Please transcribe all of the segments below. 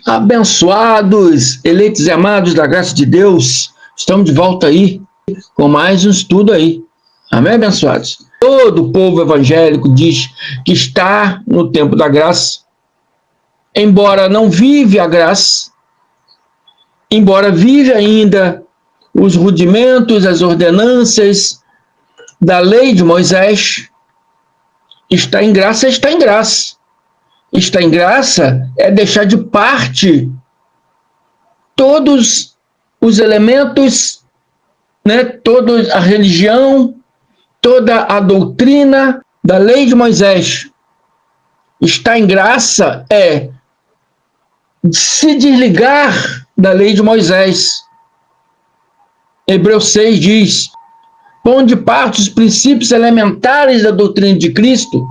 Abençoados, eleitos e amados da graça de Deus, estamos de volta aí com mais um estudo aí. Amém, abençoados? Todo o povo evangélico diz que está no tempo da graça, embora não vive a graça, embora vive ainda os rudimentos, as ordenanças da lei de Moisés, está em graça, está em graça. Está em graça é deixar de parte todos os elementos, né, toda a religião, toda a doutrina da lei de Moisés. Está em graça é se desligar da lei de Moisés. Hebreus 6 diz: pondo de parte os princípios elementares da doutrina de Cristo.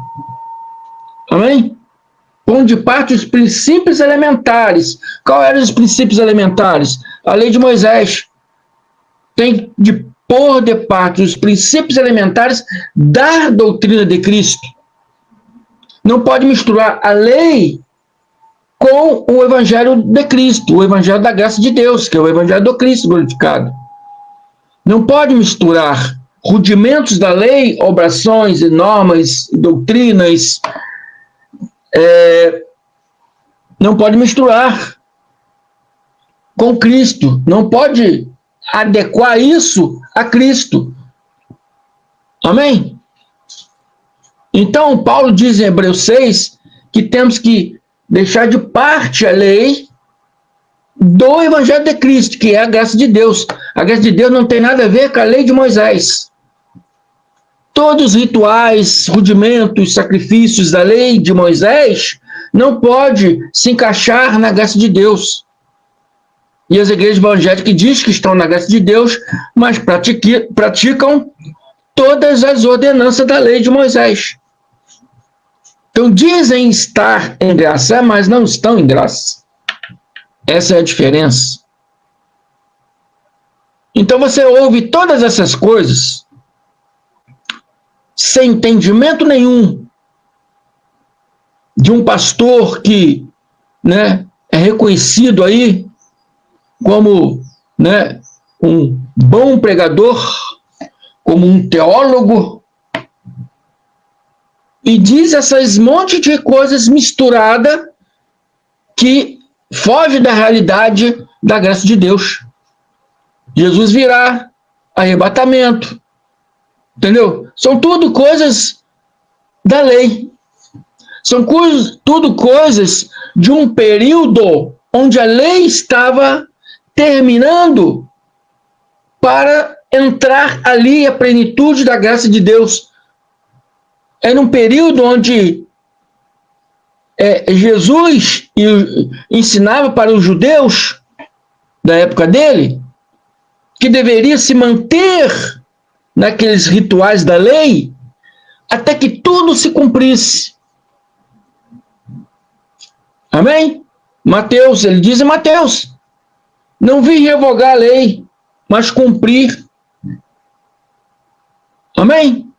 Amém? Pondo de parte os princípios elementares. Qual eram os princípios elementares? A lei de Moisés tem de pôr de parte os princípios elementares da doutrina de Cristo. Não pode misturar a lei com o evangelho de Cristo, o evangelho da graça de Deus, que é o evangelho do Cristo glorificado. Não pode misturar rudimentos da lei, obrações, normas, doutrinas. Não pode misturar com Cristo, não pode adequar isso a Cristo. Amém? Então, Paulo diz em Hebreus 6 que temos que deixar de parte a lei do Evangelho de Cristo, que é a graça de Deus. A graça de Deus não tem nada a ver com a lei de Moisés. Todos os rituais, rudimentos, sacrifícios da lei de Moisés não pode se encaixar na graça de Deus. E as igrejas evangélicas dizem que estão na graça de Deus, mas praticam todas as ordenanças da lei de Moisés. Então dizem estar em graça, mas não estão em graça. Essa é a diferença. Então você ouve todas essas coisas sem entendimento nenhum de um pastor que, né, é reconhecido aí como, né, um bom pregador, como um teólogo, e diz essas monte de coisas misturadas que foge da realidade da graça de Deus. Jesus virá, arrebatamento, entendeu? São tudo coisas da lei. São tudo coisas de um período onde a lei estava terminando para entrar ali a plenitude da graça de Deus. Era um período onde Jesus ensinava para os judeus da época dele que deveria se manter naqueles rituais da lei até que tudo se cumprisse. Amém? Mateus, ele diz em Mateus: não vim revogar a lei, mas cumprir. Amém?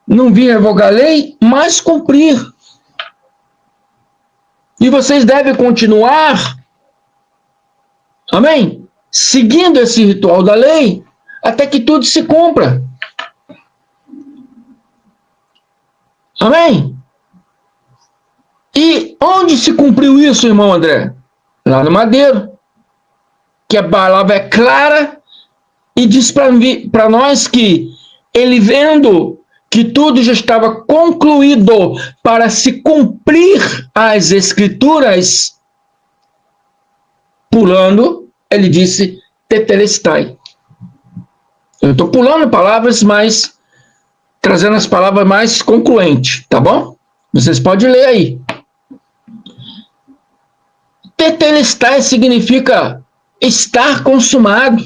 Não vim revogar a lei, mas cumprir. E vocês devem continuar, amém? Seguindo esse ritual da lei, até que tudo se cumpra. Amém? E onde se cumpriu isso, irmão André? Lá no madeiro. Que a palavra é clara e diz para nós que ele, vendo que tudo já estava concluído para se cumprir as escrituras, pulando, ele disse: tetelestai. Eu estou pulando palavras, mas trazendo as palavras mais concluentes, tá bom? Vocês podem ler aí. Tetelestai significa estar consumado.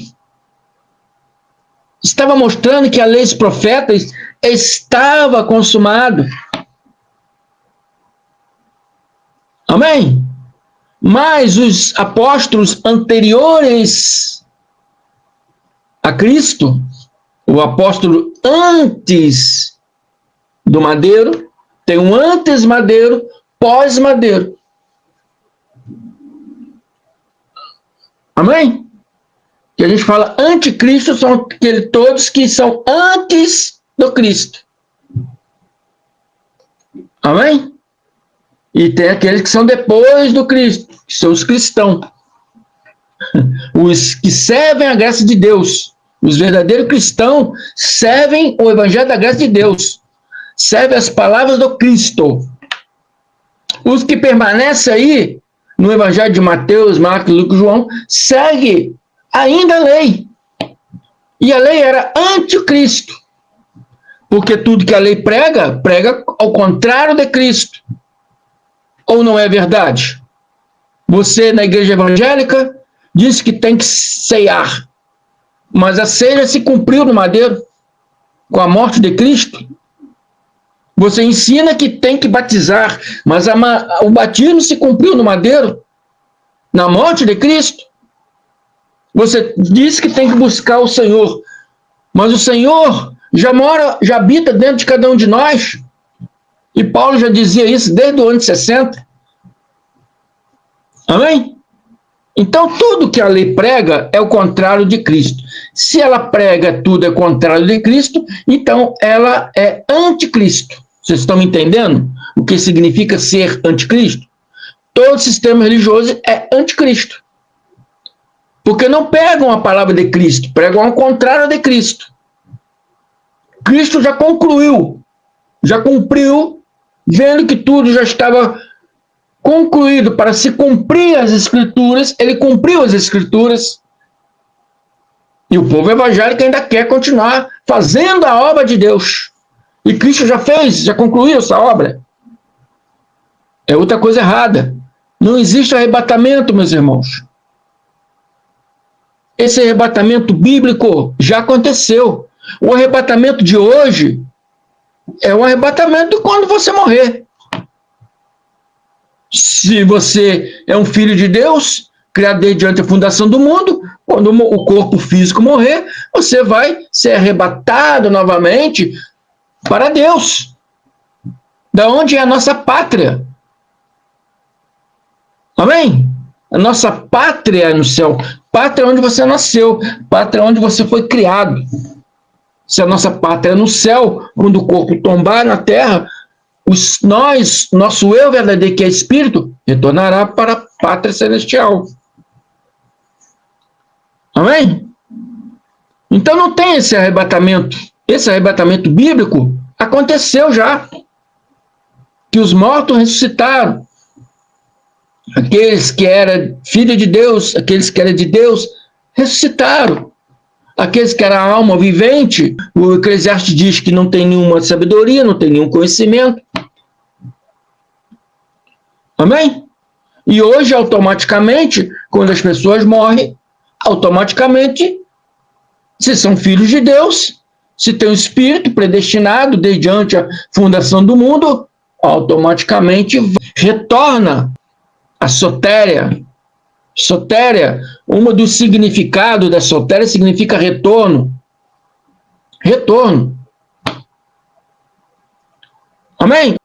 Estava mostrando que a lei dos profetas estava consumado. Amém? Mas os apóstolos anteriores a Cristo, o apóstolo antes do madeiro, tem um antes madeiro, pós madeiro. Amém? Que a gente fala anticristo são todos que são antes do Cristo. Amém? E tem aqueles que são depois do Cristo, que são os cristãos. Os que servem a graça de Deus. Os verdadeiros cristãos servem o evangelho da graça de Deus. Servem as palavras do Cristo. Os que permanecem aí no evangelho de Mateus, Marcos, Lucas e João, seguem ainda a lei. E a lei era anticristo. Porque tudo que a lei prega, prega ao contrário de Cristo. Ou não é verdade? Você, na igreja evangélica, diz que tem que ceiar. Mas a ceia se cumpriu no madeiro, com a morte de Cristo. Você ensina que tem que batizar, mas o batismo se cumpriu no madeiro, na morte de Cristo. Você diz que tem que buscar o Senhor, mas o Senhor já habita dentro de cada um de nós. E Paulo já dizia isso desde o ano 60. Amém? Então, tudo que a lei prega é o contrário de Cristo. Se ela prega tudo é contrário de Cristo, então ela é anticristo. Vocês estão me entendendo o que significa ser anticristo? Todo sistema religioso é anticristo. Porque não pregam a palavra de Cristo, pregam ao contrário de Cristo. Cristo já concluiu, já cumpriu, vendo que tudo já estava concluído para se cumprir as Escrituras, ele cumpriu as Escrituras. E o povo evangélico ainda quer continuar fazendo a obra de Deus. E Cristo já fez, já concluiu essa obra. É outra coisa errada. Não existe arrebatamento, meus irmãos. Esse arrebatamento bíblico já aconteceu. O arrebatamento de hoje é o arrebatamento quando você morrer. Se você é um filho de Deus, criado desde antes da fundação do mundo, quando o corpo físico morrer, você vai ser arrebatado novamente para Deus. Da onde é a nossa pátria? Amém? A nossa pátria é no céu. Pátria é onde você nasceu. Pátria é onde você foi criado. Se a nossa pátria é no céu, quando o corpo tombar na terra, nosso eu verdadeiro, que é espírito, retornará para a pátria celestial. Amém? Então não tem esse arrebatamento. Esse arrebatamento bíblico aconteceu já. Que os mortos ressuscitaram. Aqueles que eram filhos de Deus, aqueles que eram de Deus, ressuscitaram. Aqueles que eram a alma vivente, o Eclesiastes diz que não tem nenhuma sabedoria, não tem nenhum conhecimento. Amém? E hoje, automaticamente, quando as pessoas morrem, automaticamente, se são filhos de Deus, se tem um espírito predestinado desde antes a fundação do mundo, automaticamente retorna a sotéria. Sotéria, um dos significados da sotéria significa retorno. Retorno. Amém?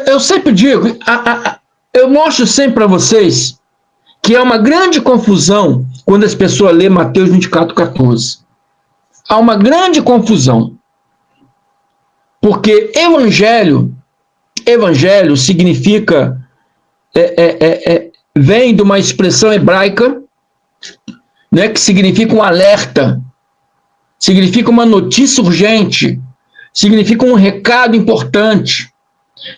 Eu sempre digo, eu mostro sempre para vocês que é uma grande confusão quando as pessoas lêem Mateus 24:14. Há uma grande confusão. Porque evangelho significa, vem de uma expressão hebraica, né, que significa um alerta, significa uma notícia urgente, significa um recado importante.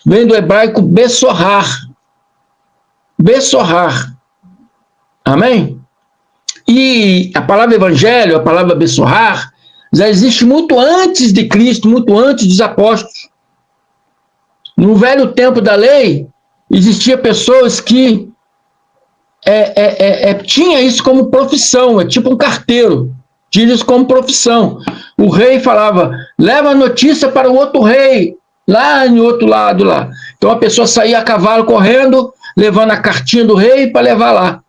Vem do hebraico bessorrar. Bessorrar. Amém? E a palavra evangelho, a palavra bessorrar, já existe muito antes de Cristo, muito antes dos apóstolos. No velho tempo da lei, existiam pessoas que tinha isso como profissão, é tipo um carteiro, tinha isso como profissão. O rei falava, leva a notícia para o outro rei, lá no outro lado lá. Então a pessoa saía a cavalo correndo, levando a cartinha do rei para levar lá.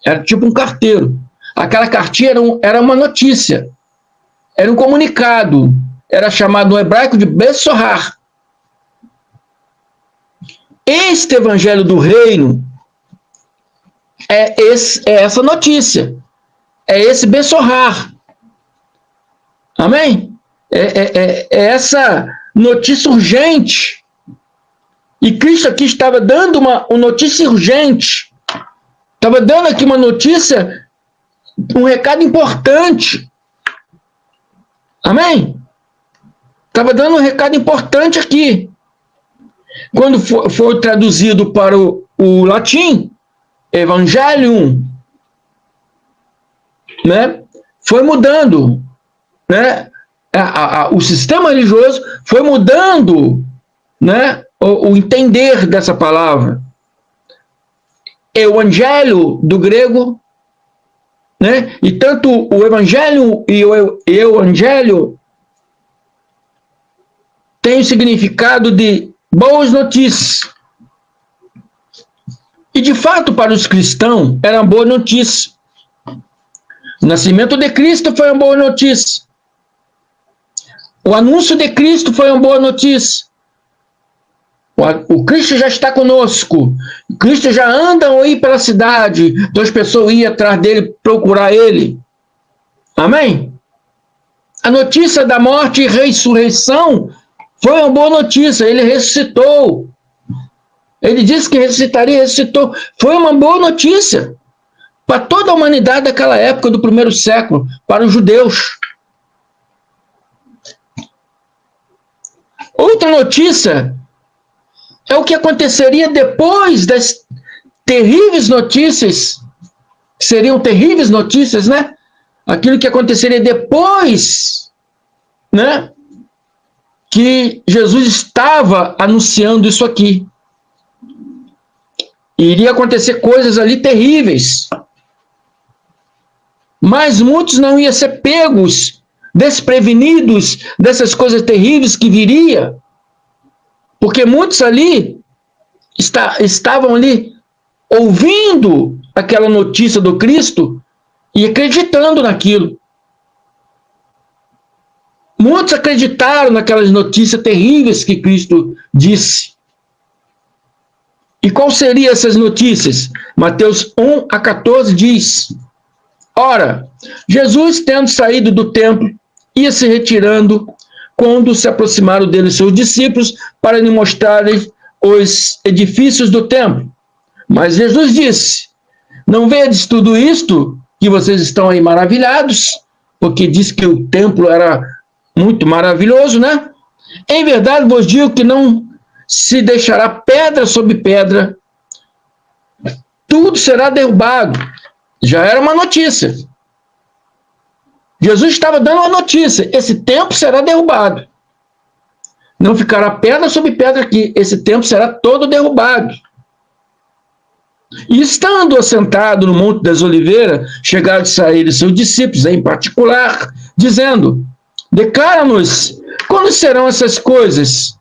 Era tipo um carteiro. Aquela cartinha era uma notícia, era um comunicado, era chamado no hebraico de bessorrar. Este evangelho do reino é essa notícia, é esse bensorrar. Amém? É essa notícia urgente. E Cristo aqui estava dando uma notícia urgente. Estava dando aqui uma notícia, um recado importante. Amém? Estava dando um recado importante aqui. Quando foi traduzido para o latim, Evangelium, né, foi mudando, né, o sistema religioso foi mudando, né, o entender dessa palavra. Evangelho do grego, né, e tanto o Evangelho e o Evangelho tem o significado de boas notícias. E de fato, para os cristãos, era uma boa notícia. O nascimento de Cristo foi uma boa notícia. O anúncio de Cristo foi uma boa notícia. O Cristo já está conosco. O Cristo já anda aí pela cidade. Então as pessoas iam atrás dele, procurar ele. Amém? A notícia da morte e ressurreição foi uma boa notícia. Ele ressuscitou. Ele disse que ressuscitaria e ressuscitou. Foi uma boa notícia para toda a humanidade daquela época, do primeiro século, para os judeus. Outra notícia é o que aconteceria depois das terríveis notícias, que seriam terríveis notícias, né? Aquilo que aconteceria depois, né? Que Jesus estava anunciando isso aqui. Iria acontecer coisas ali terríveis. Mas muitos não iam ser pegos, desprevenidos dessas coisas terríveis que viria. Porque muitos ali estavam ali ouvindo aquela notícia do Cristo e acreditando naquilo. Muitos acreditaram naquelas notícias terríveis que Cristo disse. E qual seriam essas notícias? Mateus 1-14 diz: Ora, Jesus, tendo saído do templo, ia se retirando, quando se aproximaram dele seus discípulos para lhe mostrarem os edifícios do templo. Mas Jesus disse: Não vedes tudo isto, que vocês estão aí maravilhados, porque diz que o templo era muito maravilhoso, né? Em verdade vos digo que não se deixará pedra sobre pedra, tudo será derrubado. Já era uma notícia. Jesus estava dando uma notícia: esse templo será derrubado. Não ficará pedra sobre pedra aqui, esse templo será todo derrubado. E estando assentado no Monte das Oliveiras, chegaram a sair seus discípulos, em particular, dizendo: Declara-nos, quando serão essas coisas?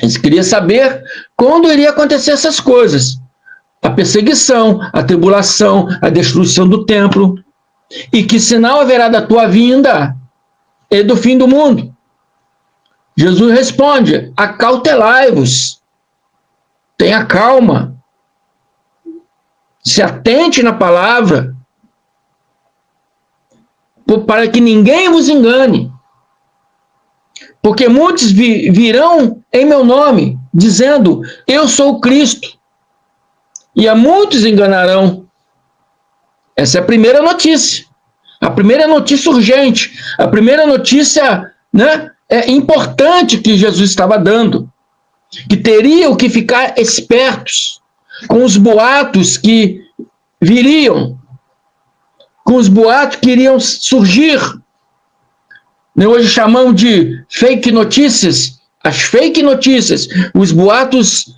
Eles queriam saber quando iria acontecer essas coisas. A perseguição, a tribulação, a destruição do templo. E que sinal haverá da tua vinda e do fim do mundo? Jesus responde: acautelai-vos, tenha calma, se atente na palavra, para que ninguém vos engane. Porque muitos virão em meu nome, dizendo: eu sou o Cristo, e a muitos enganarão. Essa é a primeira notícia. A primeira notícia urgente. A primeira notícia, né, importante que Jesus estava dando. Que teriam que ficar espertos com os boatos que viriam. Com os boatos que iriam surgir. Hoje chamamos de fake notícias. As fake notícias. Os boatos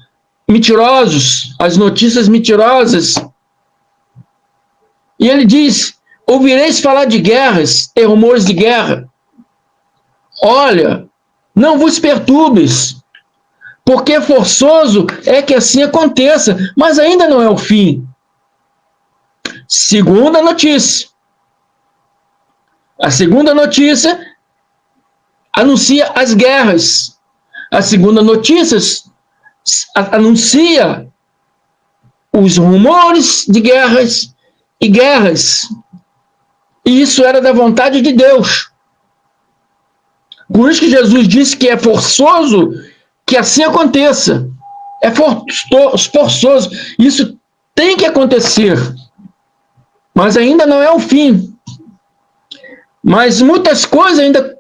mentirosos. As notícias mentirosas. E ele diz: ouvireis falar de guerras e rumores de guerra. Olha, não vos perturbes, porque forçoso é que assim aconteça, mas ainda não é o fim. Segunda notícia. A segunda notícia anuncia as guerras. A segunda notícia anuncia os rumores de guerras e guerras. E isso era da vontade de Deus. Por isso que Jesus disse que é forçoso que assim aconteça. É forçoso. Isso tem que acontecer. Mas ainda não é o fim. Mas muitas coisas ainda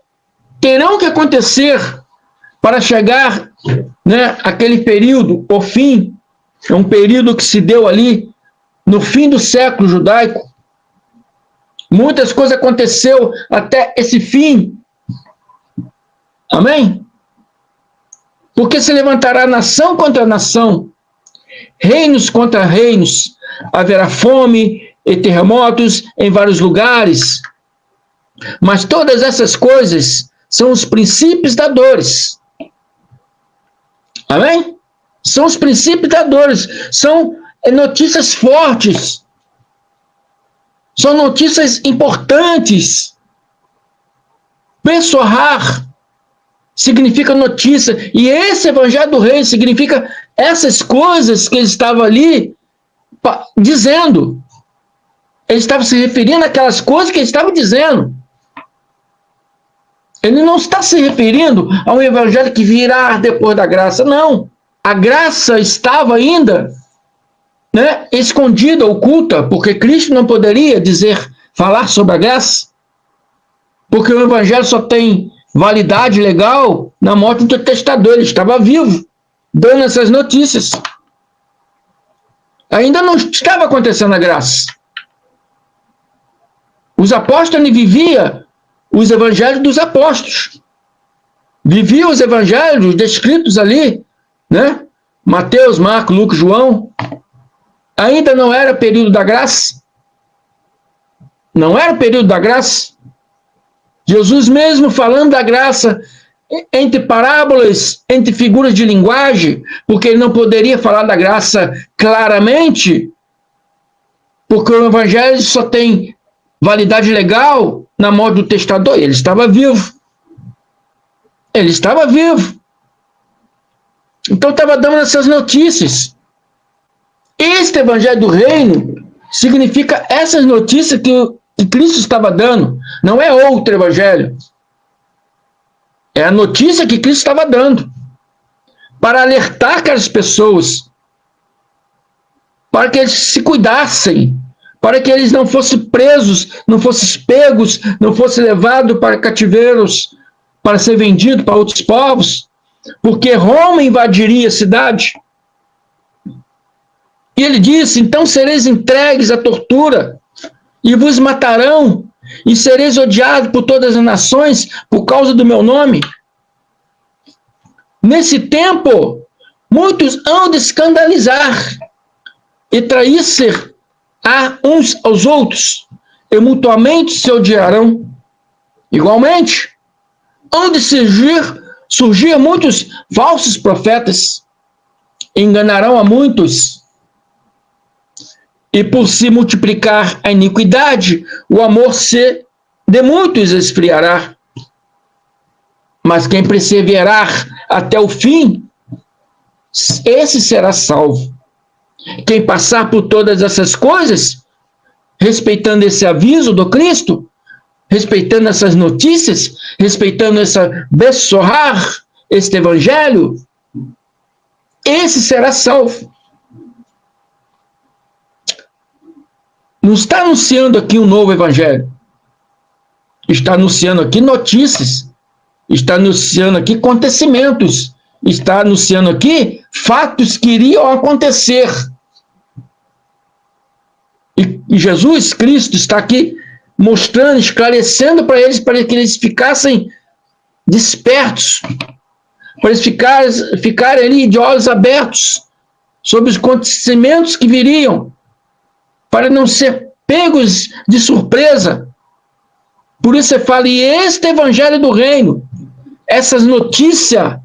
terão que acontecer para chegar, né, aquele período, o fim. É um período que se deu ali no fim do século judaico. Muitas coisas aconteceu até esse fim. Amém? Porque se levantará nação contra nação, reinos contra reinos, haverá fome e terremotos em vários lugares. Mas todas essas coisas são os princípios da dores. Amém? São os princípios da dores. São notícias fortes. São notícias importantes. Pessoar significa notícia. E esse evangelho do rei significa essas coisas que ele estava ali dizendo. Ele estava se referindo àquelas coisas que ele estava dizendo. Ele não está se referindo a um evangelho que virá depois da graça, não. A graça estava ainda, né, escondida, oculta, porque Cristo não poderia falar sobre a graça, porque o evangelho só tem validade legal na morte do testador. Ele estava vivo, dando essas notícias. Ainda não estava acontecendo a graça. Os apóstolos viviam os evangelhos dos apóstolos. Viviam os evangelhos descritos ali, né? Mateus, Marcos, Lucas, João. Ainda não era período da graça. Não era o período da graça. Jesus mesmo falando da graça entre parábolas, entre figuras de linguagem, porque ele não poderia falar da graça claramente, porque o evangelho só tem validade legal na morte do testador. Ele estava vivo. Ele estava vivo. Então estava dando essas notícias. Este evangelho do reino significa essas notícias que Cristo estava dando. Não é outro evangelho. É a notícia que Cristo estava dando. Para alertar aquelas pessoas. Para que eles se cuidassem. Para que eles não fossem presos, não fossem pegos, não fossem levados para cativeiros, para ser vendidos para outros povos. Porque Roma invadiria a cidade. E ele disse: então sereis entregues à tortura, e vos matarão, e sereis odiados por todas as nações, por causa do meu nome. Nesse tempo, muitos hão de escandalizar, e trair-se a uns aos outros, e mutuamente se odiarão. Igualmente, hão de surgir muitos falsos profetas, enganarão a muitos. E por se multiplicar a iniquidade, o amor de muitos esfriará. Mas quem perseverar até o fim, esse será salvo. Quem passar por todas essas coisas, respeitando esse aviso do Cristo, respeitando essas notícias, respeitando essa bessorrar, este evangelho, esse será salvo. Não está anunciando aqui um novo evangelho. Está anunciando aqui notícias. Está anunciando aqui acontecimentos. Está anunciando aqui fatos que iriam acontecer. E Jesus Cristo está aqui mostrando, esclarecendo para que eles ficassem despertos. Para eles ficarem ali de olhos abertos sobre os acontecimentos que viriam. Para não ser pegos de surpresa. Por isso você fala, e este evangelho do reino, essas notícias,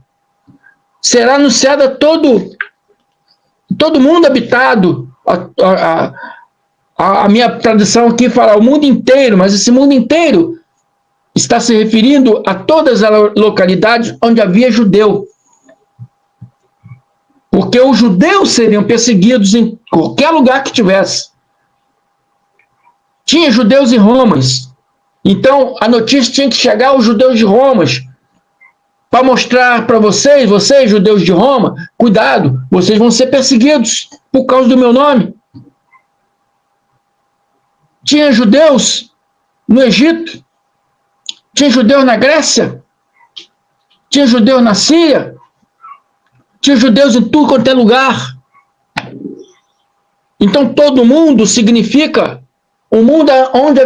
será anunciada a todo mundo habitado. A minha tradução aqui fala o mundo inteiro, mas esse mundo inteiro está se referindo a todas as localidades onde havia judeu. Porque os judeus seriam perseguidos em qualquer lugar que tivesse. Tinha judeus em Roma. Então, a notícia tinha que chegar aos judeus de Roma para mostrar para vocês, judeus de Roma, cuidado, vocês vão ser perseguidos por causa do meu nome. Tinha judeus no Egito, tinha judeus na Grécia, tinha judeus na Síria, tinha judeus em tudo quanto é lugar. Então, todo mundo significa um mundo onde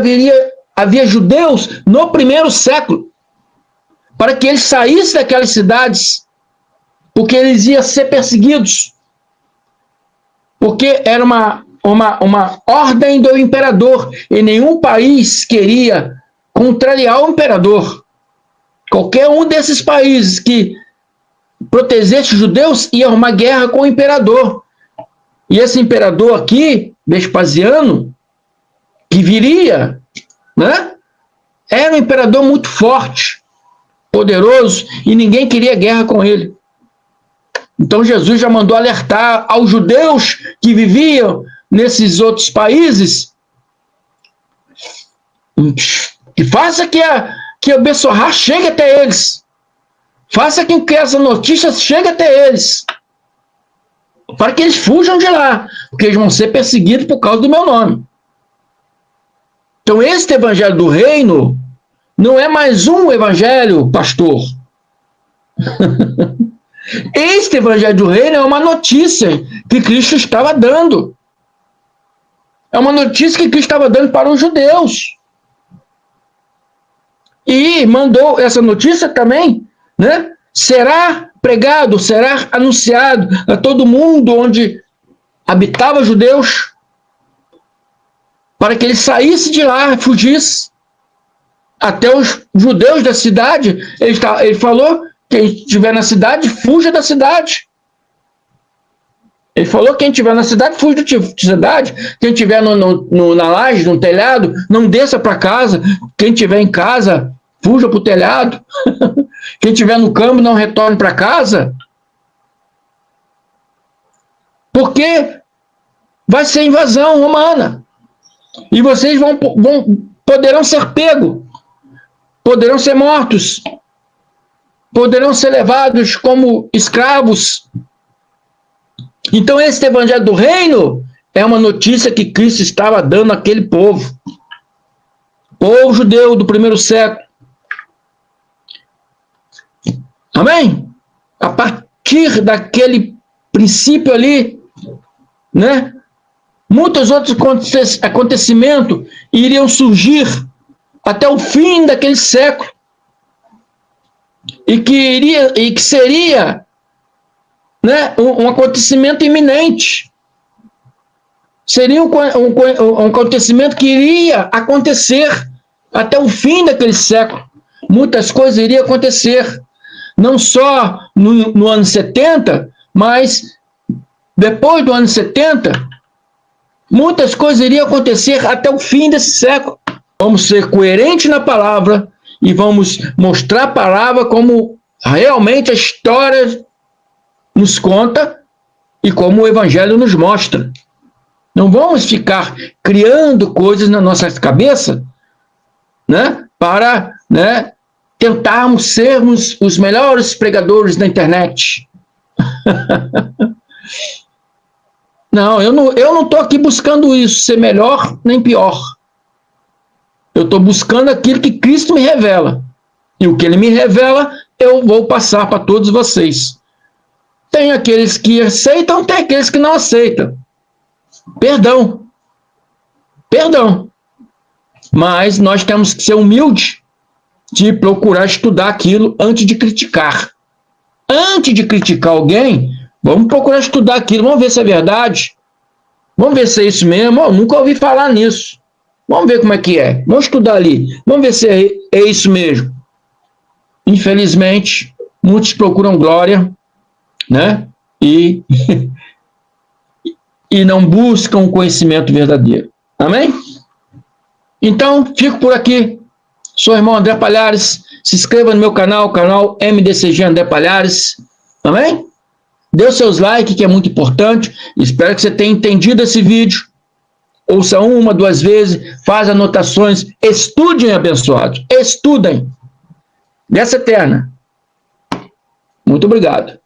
havia judeus no primeiro século, para que eles saíssem daquelas cidades, porque eles iam ser perseguidos, porque era uma ordem do imperador, e nenhum país queria contrariar o imperador. Qualquer um desses países que protegesse os judeus ia arrumar guerra com o imperador. E esse imperador aqui, Vespasiano, que viria, né, era um imperador muito forte, poderoso, e ninguém queria guerra com ele. Então Jesus já mandou alertar aos judeus que viviam nesses outros países, que faça que o Bessorá chegue até eles, faça com que essa notícia chegue até eles, para que eles fujam de lá, porque eles vão ser perseguidos por causa do meu nome. Então, este evangelho do reino não é mais um evangelho, pastor. Este evangelho do reino é uma notícia que Cristo estava dando. É uma notícia que Cristo estava dando para os judeus. E mandou essa notícia também, né? Será pregado, será anunciado a todo mundo onde habitava judeus, para que ele saísse de lá, fugisse. Até os judeus da cidade, ele falou, quem estiver na cidade, fuja da cidade. Ele falou, quem estiver na cidade, fuja da cidade. Quem estiver na laje, no telhado, não desça para casa. Quem estiver em casa, fuja para o telhado. Quem estiver no campo, não retorne para casa. Porque vai ser invasão romana. E vocês poderão ser pegos, poderão ser mortos, poderão ser levados como escravos. Então, esse evangelho do reino é uma notícia que Cristo estava dando àquele povo judeu do primeiro século. Amém? A partir daquele princípio ali, né? Muitos outros acontecimentos iriam surgir até o fim daquele século, e que seria, né, um acontecimento iminente. Seria um acontecimento que iria acontecer até o fim daquele século. Muitas coisas iriam acontecer, não só no ano 70, mas depois do ano 70, muitas coisas iriam acontecer até o fim desse século. Vamos ser coerentes na palavra e vamos mostrar a palavra como realmente a história nos conta e como o evangelho nos mostra. Não vamos ficar criando coisas na nossa cabeça, né, para, né, tentarmos sermos os melhores pregadores da internet. Não, eu não estou aqui buscando isso, ser melhor nem pior. Eu estou buscando aquilo que Cristo me revela. E o que Ele me revela, eu vou passar para todos vocês. Tem aqueles que aceitam, tem aqueles que não aceitam. Perdão. Mas nós temos que ser humildes de procurar estudar aquilo antes de criticar. Antes de criticar alguém, vamos procurar estudar aquilo, vamos ver se é verdade. Vamos ver se é isso mesmo. Eu nunca ouvi falar nisso. Vamos ver como é que é. Vamos estudar ali. Vamos ver se é isso mesmo. Infelizmente, muitos procuram glória, né? E não buscam o conhecimento verdadeiro. Amém? Então, fico por aqui. Sou o irmão André Palhares. Se inscreva no meu canal MDCG André Palhares. Amém? Dê os seus likes, que é muito importante. Espero que você tenha entendido esse vídeo. Ouça uma, duas vezes, faz anotações, estudem, abençoados, estudem. Graça eterna. Muito obrigado.